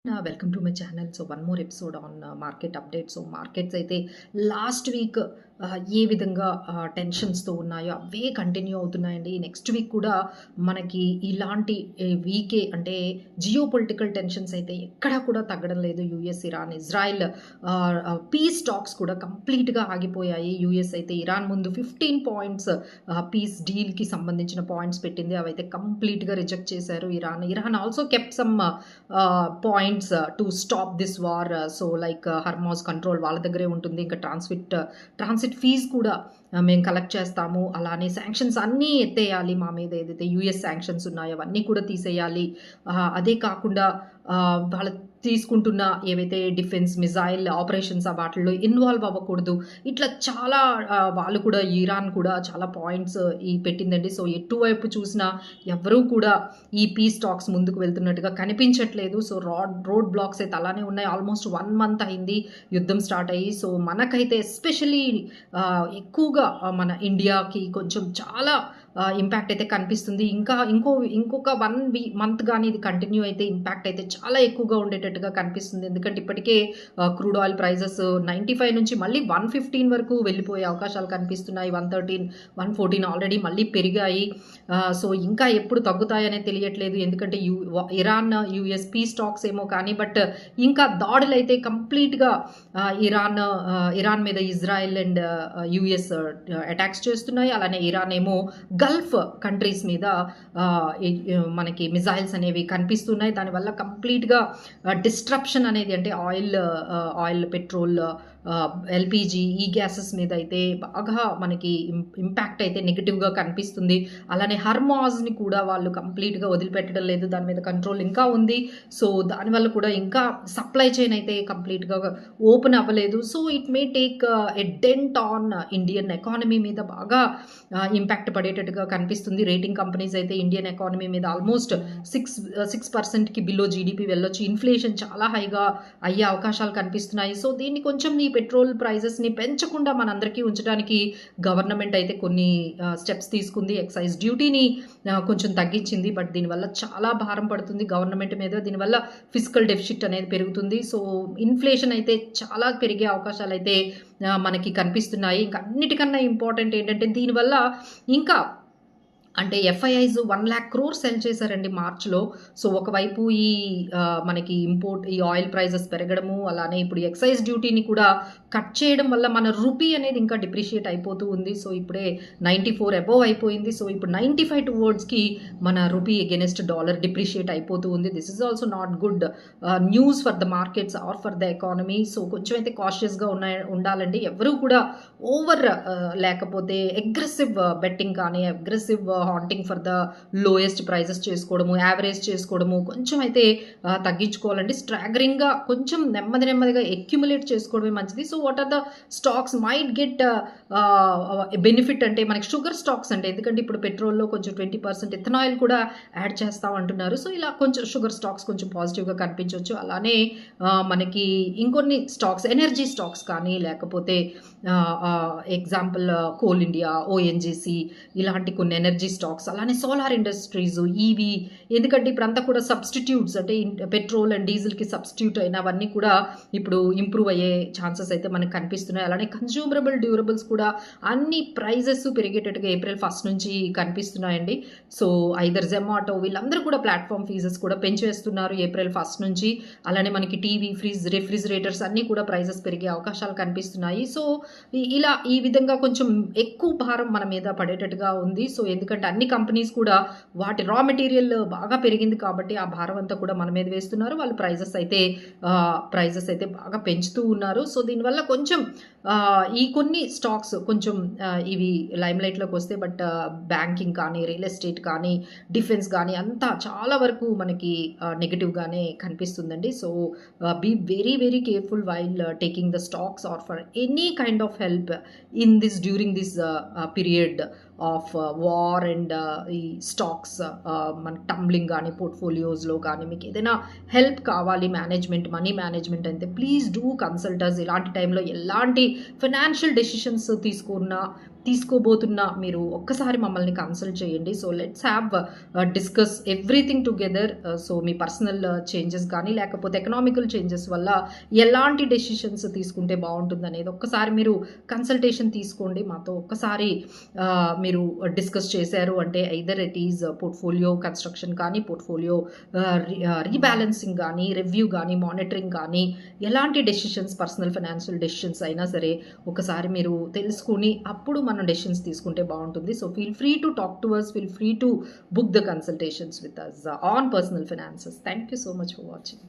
Welcome to my channel. So one more episode on market update. So markets అయితే last week ఏ విధంగా టెన్షన్స్తో ఉన్నాయో అవే continue అవుతున్నాయండి. Next week కూడా మనకి ఇలాంటి వీకే అంటే జియో పొలిటికల్ టెన్షన్స్ అయితే ఎక్కడా కూడా తగ్గడం లేదు. US, Iran, Israel piece talks కూడా కంప్లీట్గా ఆగిపోయాయి. యూఎస్ అయితే ఇరాన్ ముందు 15 పాయింట్స్ పీస్ డీల్కి సంబంధించిన పాయింట్స్ పెట్టింది. అవైతే కంప్లీట్గా రిజెక్ట్ చేశారు Iran also kept some points to stop this war. So like Hormuz control వాళ్ళ దగ్గరే ఉంటుంది. ఇంకా ట్రాన్సిట్ ఫీజ్ కూడా మేము కలెక్ట్ చేస్తాము. అలానే శాంక్షన్స్ అన్నీ ఎత్తేయాలి మా మీద. ఏదైతే యూఎస్ శాంక్షన్స్ ఉన్నాయో అవన్నీ కూడా తీసేయాలి. అదే కాకుండా వాళ్ళ తీసుకుంటున్న ఏవైతే డిఫెన్స్ మిజైల్ ఆపరేషన్స్ వాటిల్లో ఇన్వాల్వ్ అవ్వకూడదు. ఇట్లా చాలా వాళ్ళు కూడా ఇరాన్ కూడా చాలా పాయింట్స్ పెట్టిందండి. సో ఎటువైపు చూసినా ఎవరూ కూడా ఈ పీస్ టాక్స్ ముందుకు వెళ్తున్నట్టుగా కనిపించట్లేదు. సో రోడ్ బ్లాక్స్ అయితే అలానే ఉన్నాయి. ఆల్మోస్ట్ 1 month అయింది యుద్ధం స్టార్ట్ అయ్యి. సో మనకైతే ఎస్పెషలీ ఎక్కువగా మన ఇండియాకి కొంచెం చాలా ఇంపాక్ట్ అయితే కనిపిస్తుంది. ఇంకొక 1 month కానీ ఇది కంటిన్యూ అయితే ఇంపాక్ట్ అయితే చాలా ఎక్కువగా ఉండేటట్టుగా కనిపిస్తుంది. ఎందుకంటే ఇప్పటికే క్రూడ్ ఆయిల్ ప్రైజెస్ 95 నుంచి మళ్ళీ 115 వరకు వెళ్ళిపోయే అవకాశాలు కనిపిస్తున్నాయి. 113, 114 ఆల్రెడీ మళ్ళీ పెరిగాయి. సో ఇంకా ఎప్పుడు తగ్గుతాయనే తెలియట్లేదు. ఎందుకంటే ఇరాన్ యూఎస్ పీస్ టాక్స్ ఏమో కానీ బట్ ఇంకా దాడులు అయితే కంప్లీట్గా ఇరాన్ మీద ఇజ్రాయెల్ అండ్ యూఎస్ అటాక్స్ చేస్తున్నాయి. అలానే ఇరాన్ ఏమో గల్ఫ్ కంట్రీస్ మీద మనకి మిజైల్స్ అనేవి కనిపిస్తున్నాయి. దానివల్ల కంప్లీట్గా డిస్ట్రప్షన్ అనేది అంటే ఆయిల్ పెట్రోల్ ఎల్పిజి ఈ గ్యాసెస్ మీద అయితే బాగా మనకి ఇంపాక్ట్ అయితే నెగిటివ్గా కనిపిస్తుంది. అలానే హర్మాజ్ని కూడా వాళ్ళు కంప్లీట్గా వదిలిపెట్టడం లేదు. దాని మీద కంట్రోల్ ఇంకా ఉంది. సో దానివల్ల కూడా ఇంకా సప్లై చైన్ అయితే కంప్లీట్గా ఓపెన్ అవ్వలేదు. So it may take a dent on Indian economy మీద బాగా ఇంపాక్ట్ పడేటట్టుగా కనిపిస్తుంది. రేటింగ్ కంపెనీస్ అయితే ఇండియన్ ఎకానమీ మీద ఆల్మోస్ట్ 6% బిలో జీడిపి వెళ్ళొచ్చు. ఇన్ఫ్లేషన్ చాలా హైగా అయ్యే అవకాశాలు కనిపిస్తున్నాయి. సో దీన్ని కొంచెం ఈ పెట్రోల్ ప్రైజెస్ని పెంచకుండా మనందరికీ ఉంచడానికి గవర్నమెంట్ అయితే కొన్ని స్టెప్స్ తీసుకుంది. ఎక్సైజ్ డ్యూటీని కొంచెం తగ్గించింది. బట్ దీనివల్ల చాలా భారం పడుతుంది గవర్నమెంట్ మీద. దీనివల్ల ఫిజికల్ డెఫిసిట్ అనేది పెరుగుతుంది. సో ఇన్ఫ్లేషన్ అయితే చాలా పెరిగే అవకాశాలు అయితే మనకి కనిపిస్తున్నాయి. ఇంకా అన్నిటికన్నా ఇంపార్టెంట్ ఏంటంటే దీనివల్ల ఇంకా అంటే ఎఫ్ఐఐస్ 1 lakh crore సెల్ చేశారండి మార్చ్లో. సో ఒకవైపు మనకి ఈ ఆయిల్ ప్రైజెస్ పెరగడము, అలానే ఇప్పుడు ఎక్సైజ్ డ్యూటీని కూడా కట్ చేయడం వల్ల మన రూపీ అనేది ఇంకా డిప్రిషియేట్ అయిపోతూ ఉంది. సో ఇప్పుడే 94 అబోవ్ అయిపోయింది. సో ఇప్పుడు 95 టువర్డ్స్కి మన రూపీ అగెనిస్ట్ డాలర్ డిప్రిషియేట్ అయిపోతూ ఉంది. This is also not good news for the markets or for the economy. So కొంచెం అయితే కాషియస్గా ఉండాలండి. ఎవరు కూడా ఓవర్ లేకపోతే అగ్రెసివ్ బెట్టింగ్ కానీ aggressive hunting for the lowest prices చేసుకోవడము, యావరేజ్ చేసుకోవడము కొంచెం అయితే తగ్గించుకోవాలండి. స్ట్రాగరింగ్గా కొంచెం నెమ్మదిగా అక్యుములేట్ చేసుకోవడమే మంచిది. So what are the stocks might get benefit అంటే మనకి షుగర్ స్టాక్స్ అంటే, ఎందుకంటే ఇప్పుడు పెట్రోల్లో కొంచెం 20% ఇథనాయిల్ కూడా యాడ్ చేస్తాం అంటున్నారు. సో ఇలా కొంచెం షుగర్ స్టాక్స్ కొంచెం పాజిటివ్గా కనిపించవచ్చు. అలానే మనకి ఇంకొన్ని స్టాక్స్ ఎనర్జీ స్టాక్స్ కానీ లేకపోతే ఎగ్జాంపుల్ కోల్ ఇండియా, ఓఎన్జీసీ ఇలాంటి కొన్ని ఎనర్జీ స్టాక్స్, అలానే సోలార్ ఇండస్ట్రీస్, ఈవీ, ఎందుకంటే ఇప్పుడంతా కూడా సబ్స్టిట్యూట్స్ అంటే పెట్రోల్ అండ్ డీజిల్కి సబ్స్టిట్యూట్ అయినవన్నీ కూడా ఇప్పుడు ఇంప్రూవ్ అయ్యే ఛాన్సెస్ అయితే మనకు కనిపిస్తున్నాయి. అలానే కన్జ్యూమరబుల్ డ్యూరబుల్స్ కూడా అన్ని ప్రైజెస్ పెరిగేటట్టుగా April 1st నుంచి కనిపిస్తున్నాయండి. సో ఐదర్ జెమాటో వీళ్ళందరూ కూడా ప్లాట్ఫామ్ ఫీజెస్ కూడా పెంచేస్తున్నారు April 1st నుంచి. అలానే మనకి టీవీ, ఫ్రిడ్జ్, రెఫ్రిజిరేటర్స్ అన్నీ కూడా ప్రైజెస్ పెరిగే అవకాశాలు కనిపిస్తున్నాయి. సో ఇలా ఈ విధంగా కొంచెం ఎక్కువ భారం మన మీద పడేటట్టుగా ఉంది. సో ఎందుకంటే అన్ని కంపెనీస్ కూడా వాటి రా మెటీరియల్ బాగా పెరిగింది కాబట్టి ఆ భారం అంతా కూడా మన మీద వేస్తున్నారు. వాళ్ళు ప్రైజెస్ అయితే బాగా పెంచుతూ ఉన్నారు. సో దీనివల్ల కొంచెం ఈ కొన్ని స్టాక్స్ కొంచెం ఇవి లైమ్లైట్లోకి వస్తే బట్ బ్యాంకింగ్ కానీ రియల్ ఎస్టేట్ కానీ డిఫెన్స్ కానీ అంతా చాలా వరకు మనకి నెగిటివ్గానే కనిపిస్తుందండి. So be very careful while taking the stocks or for any kind of help in this during this period of war and ఈ స్టాక్స్ మన టంబ్లింగ్ కానీ పోర్ట్ఫోలియోస్లో కానీ మీకు ఏదైనా హెల్ప్ కావాలి మనీ మేనేజ్మెంట్ అయితే ప్లీజ్ డూ కన్సల్టర్స్. ఇలాంటి టైంలో ఎలాంటి ఫైనాన్షియల్ డెసిషన్స్ తీసుకోబోతున్నా మీరు ఒక్కసారి మమ్మల్ని కన్సల్ట్ చేయండి. So let's have discuss everything together. So me personal changes కానీ లేకపోతే ఎకనామికల్ చేంజెస్ వల్ల ఎలాంటి డెసిషన్స్ తీసుకుంటే బాగుంటుందనేది ఒక్కసారి మీరు కన్సల్టేషన్ తీసుకోండి మాతో. ఒక్కసారి మీరు డిస్కస్ చేశారు అంటే either it is portfolio construction కానీ, పోర్ట్ఫోలియో రీబ్యాలెన్సింగ్ కానీ, రివ్యూ కానీ, మానిటరింగ్ కానీ, ఎలాంటి డెసిషన్స్ పర్సనల్ ఫైనాన్షియల్ డెసిషన్స్ అయినా సరే ఒకసారి మీరు తెలుసుకుని అప్పుడు మనం డెసిషన్స్ తీసుకుంటే బాగుంటుంది. So feel free to talk to us, feel free to book the consultations with us on personal finances. Thank you so much for watching.